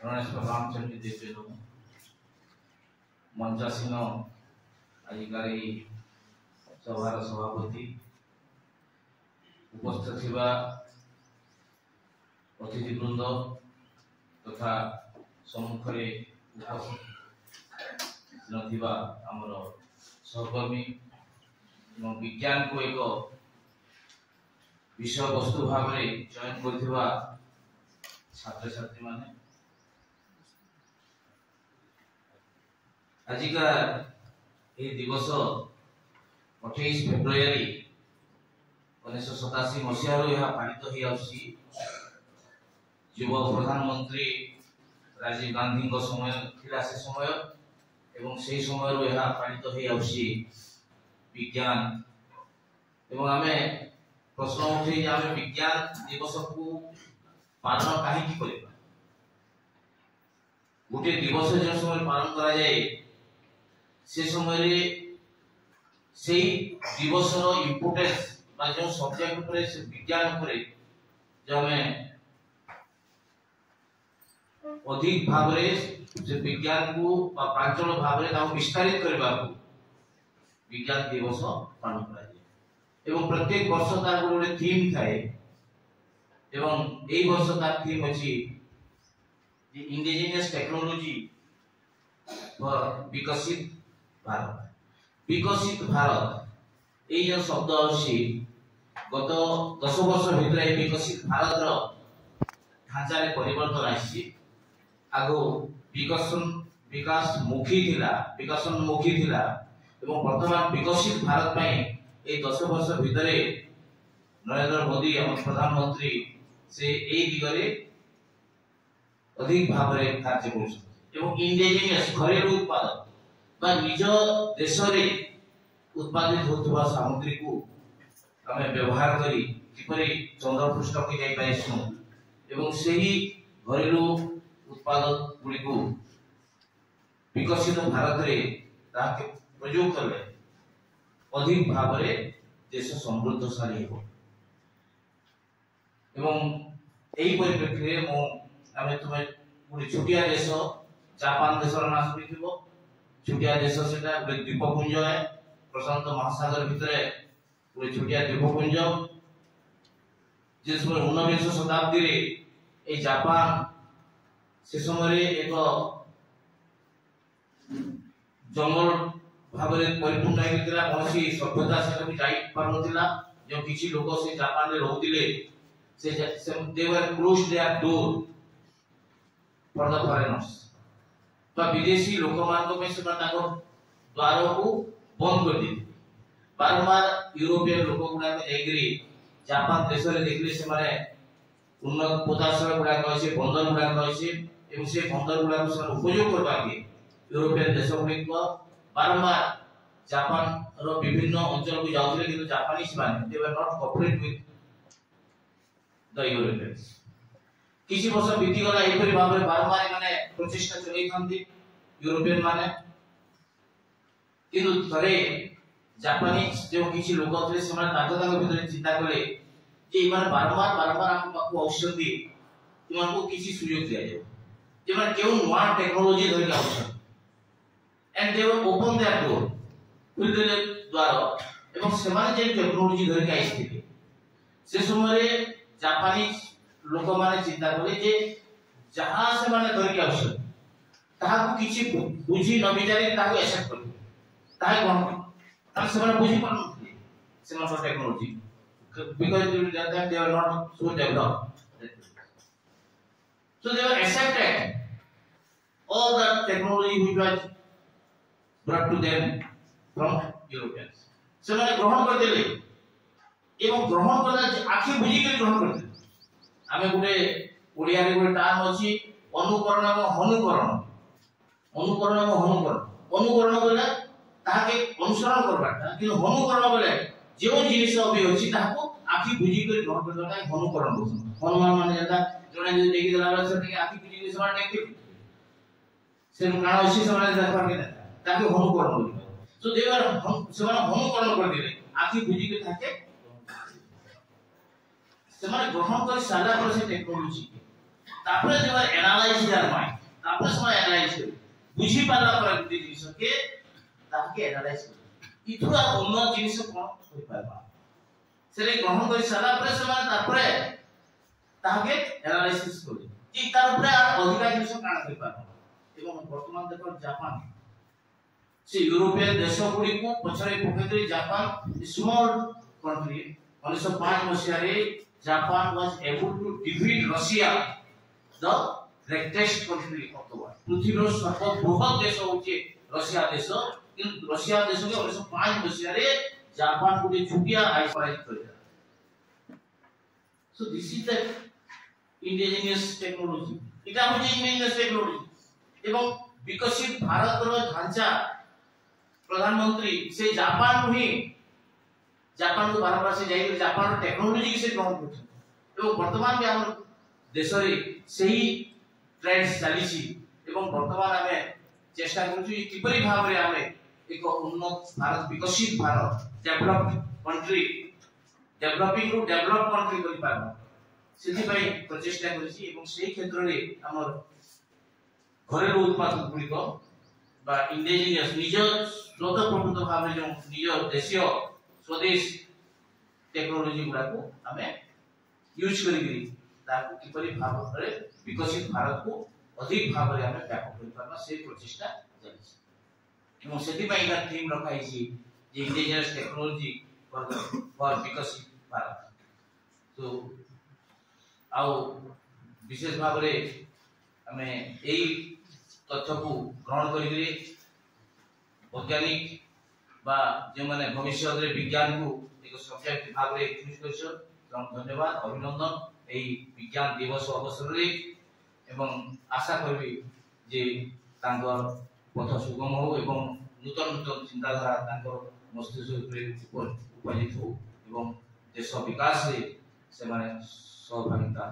गणेश रामचंद्र देव मंचासीन आजिकार सभार सभापति उपस्थित अतिथिवृंद तथा सम्मुखें उपस्थित आमर सहकर्मी विज्ञान को एक विषय वस्तु भाव चयन कर छात्र छात्री माने आजिका ये दिवस 28 फेब्रुआरी 1987 मसीह पालित हो युवा प्रधानमंत्री राजीव गांधी समय थिला से समय एवं से समय यह पालित हो विज्ञान एवं आमे प्रश्न उठे आमे विज्ञान दिवस को पालन कहीं करबा गोटे दिवस जो समय पालन करा जाए से समय से दिवस रो इंपोर्टेंस बा जो सब्जेक्ट ऊपर से विज्ञान ऊपर जो हमें अधिक भाव रे से विज्ञान को बा प्रांचल भाव रे ताऊ विस्तारित करबा को विज्ञान दिवस पालन करा जाए एवं प्रत्येक वर्ष तार गोटे थीम थाए एवं एई वर्ष तार थीम अछि द इंडिजिनियस टेक्नोलॉजी फॉर विकसित भारत एई जो शब्द अछि गत 10 वर्ष भितर विकसित भारत रो ढांचा रे परिवर्तन आछि आगो विकास मुखी थिला एवं वर्तमान विकसित भारत में ए 10 वर्ष भितर नरेंद्र मोदी हम प्रधानमंत्री से ए दिगरे अधिक भाव रे कार्य करछन एवं इंडिजिनियस घरेलू उत्पादन बा निज देश रे उत्पादित होतबा सामग्री को हमें व्यवहार करी किपरि चंद्र पृष्ठ को जाई पाइसु एवं सही घरेलू उत्पादन गुडी को विकसित भारत रे ताके प्रयोग करले अधिक भाव रे देश समृद्धशाली हो एवं एई परिप्रेक्षी मो आमे तुमे गोटे छोटिया देश जापान देश रो नाम सुनिथिबो छोटिया देश सेटा गोटे द्वीपपुंज है प्रशांत महासागर भितरे गोटे छोटिया द्वीपपुंज जिस 19वीं शताब्दी रे ए जापान से समय एक जंगल भाव में परिपूर्ण होता कौन सभ्यता से जाई पारनथिला जो किछि लोग से जापान रे रहउतिले से they were close their door for the foreigners तो विदेशी लोक मान को से ताको द्वार को बंद कर दी बारंबार यूरोपियन लोक गुडा के जाईकरी जापान देश रे देखले से माने उन्नत पोताशय गुडा कहै बंदर गुडा कहै एवं से बंदर गुडा को उपयोग करबा के यूरोपियन देश को बारंबार जापान रो विभिन्न अंचल को जाउथिले किंतु जापानीज माने they were not cooperate with the Europeans किछि वर्ष बीती गला एपरि भाबरे बारंबार माने प्रचेष्टा चलै थांती यूरोपियन माने किंतु थरे जापानीज जो किछि लोक अथले से माने ताको भीतर चिंता कले जे इमान बारंबार हम पाखु औषधि इमान को किछि सुयोग दिया जाय जे माने केउ नवा टेक्नोलॉजी धरि आवश्यक and they will open their door with the द्वार एवं सेमाने जे टेक्नोलॉजी धरि के आइथिले से समय जापानीज लोक माने चिंता कले जे जहां से माने धरि के आवश्यक ताहा को किछि बुझी न विचारी ताको एक्सेप्ट कर ताहे कोन तार से माने बुझी पान से माने technology because they are not so developed so they were accepted all the technology which was brought to them from Europeans से माने ग्रहण कर देले एवं ग्रहण करला आखि बुझी के ग्रहण करते आमे गुटे ओडिया रे गुटे टर्म अछि अनुकरण एवं हनुकरण अनुकरण बोले ताके अनुसरण करबाटा कि हनुकरण बोले जो जिनिस अबि अछि ताको आखि बुझी के ग्रहण करता हनुकरण बोल हनुमान माने जता जने जे देखि देला से आखि बुझी के समान देखि से काण अछि समान देखा के ताके हनुकरण बोल सो दे वर समान हनुकरण कर दिले आखि बुझी के थाके से माने ग्रहण कर साला पर से टेक्नोलॉजी तापर जो एनालाइज देयर माइंड तापर समय एनालाइज कर बुझी पाला पर गुटी जिनिस के ताके एनालाइज कर इथु आ उन्नत जिनिस कोन होई पाबा सेरे ग्रहण कर सारा पर समय तापर ताके एनालाइसिस कर कि तार ऊपर अधिका जिनिस काना होई पाबा एवं वर्तमान देखो जापान से यूरोपियन देशों गुडी को पछरे पकेदरी जापान स्मॉल कंट्री 1905 मसिया रे Japan was able to defeat Russia the greatest country of the world पृथ्वीर सर्वबृहत देश होचे रशिया देश किंतु रशिया देश के 1905 मसिया रे जापान गुडी छुटिया आइसोलेट करला so this is the indigenous technology इटा होचे इंडिजिनियस टेक्नोलॉजी एवं विकसित भारत रो ढांचा प्रधानमंत्री से जापान ही जापान को बारंबार से जाई जापान टेक्नोलॉजी से ग्रहण करछन एवं वर्तमान में हम देश रे सही ट्रेंड्स चली छी एवं वर्तमान हमें चेष्टा करछु किपरि भाव रे हमें एक उन्नत भारत विकसित Bharat developed country developing to develop country करि पाबो सेति पई प्रचेष्टा करछि एवं सेही क्षेत्र रे हमर घरेलू उत्पाद गुड़िक बा इंडिजिनियस निज स्वतःप्रभुत्व भाव जो निज देशीय स्वदेश टेक्नोलॉजी गुड़ा को हमें यूज करी ताकू किपरि भाव रे विकसित भारत को अधिक भाव रे हमें व्यापक करि पाबा से प्रचेष्टा चली एवं सेति पई का थीम रखाई छी जे इंडिजिनियस टेक्नोलॉजी फॉर विकसित भारत तो आउ विशेष भाव रे हमें एई तथ्य को ग्रहण करी वैज्ञानिक बा जो माने भविष्य रे विज्ञान को एक सब्जेक्ट भाग रे चूज करछो धन्यवाद अभिनंदन एई विज्ञान दिवस अवसर रे एवं आशा करबी जे तांकर पथ सुगम हो एवं नूतन नूतन चिंताधारा तांकर मस्तिष्क रे उपजित हो एवं देश विकास रे से माने सहभागिता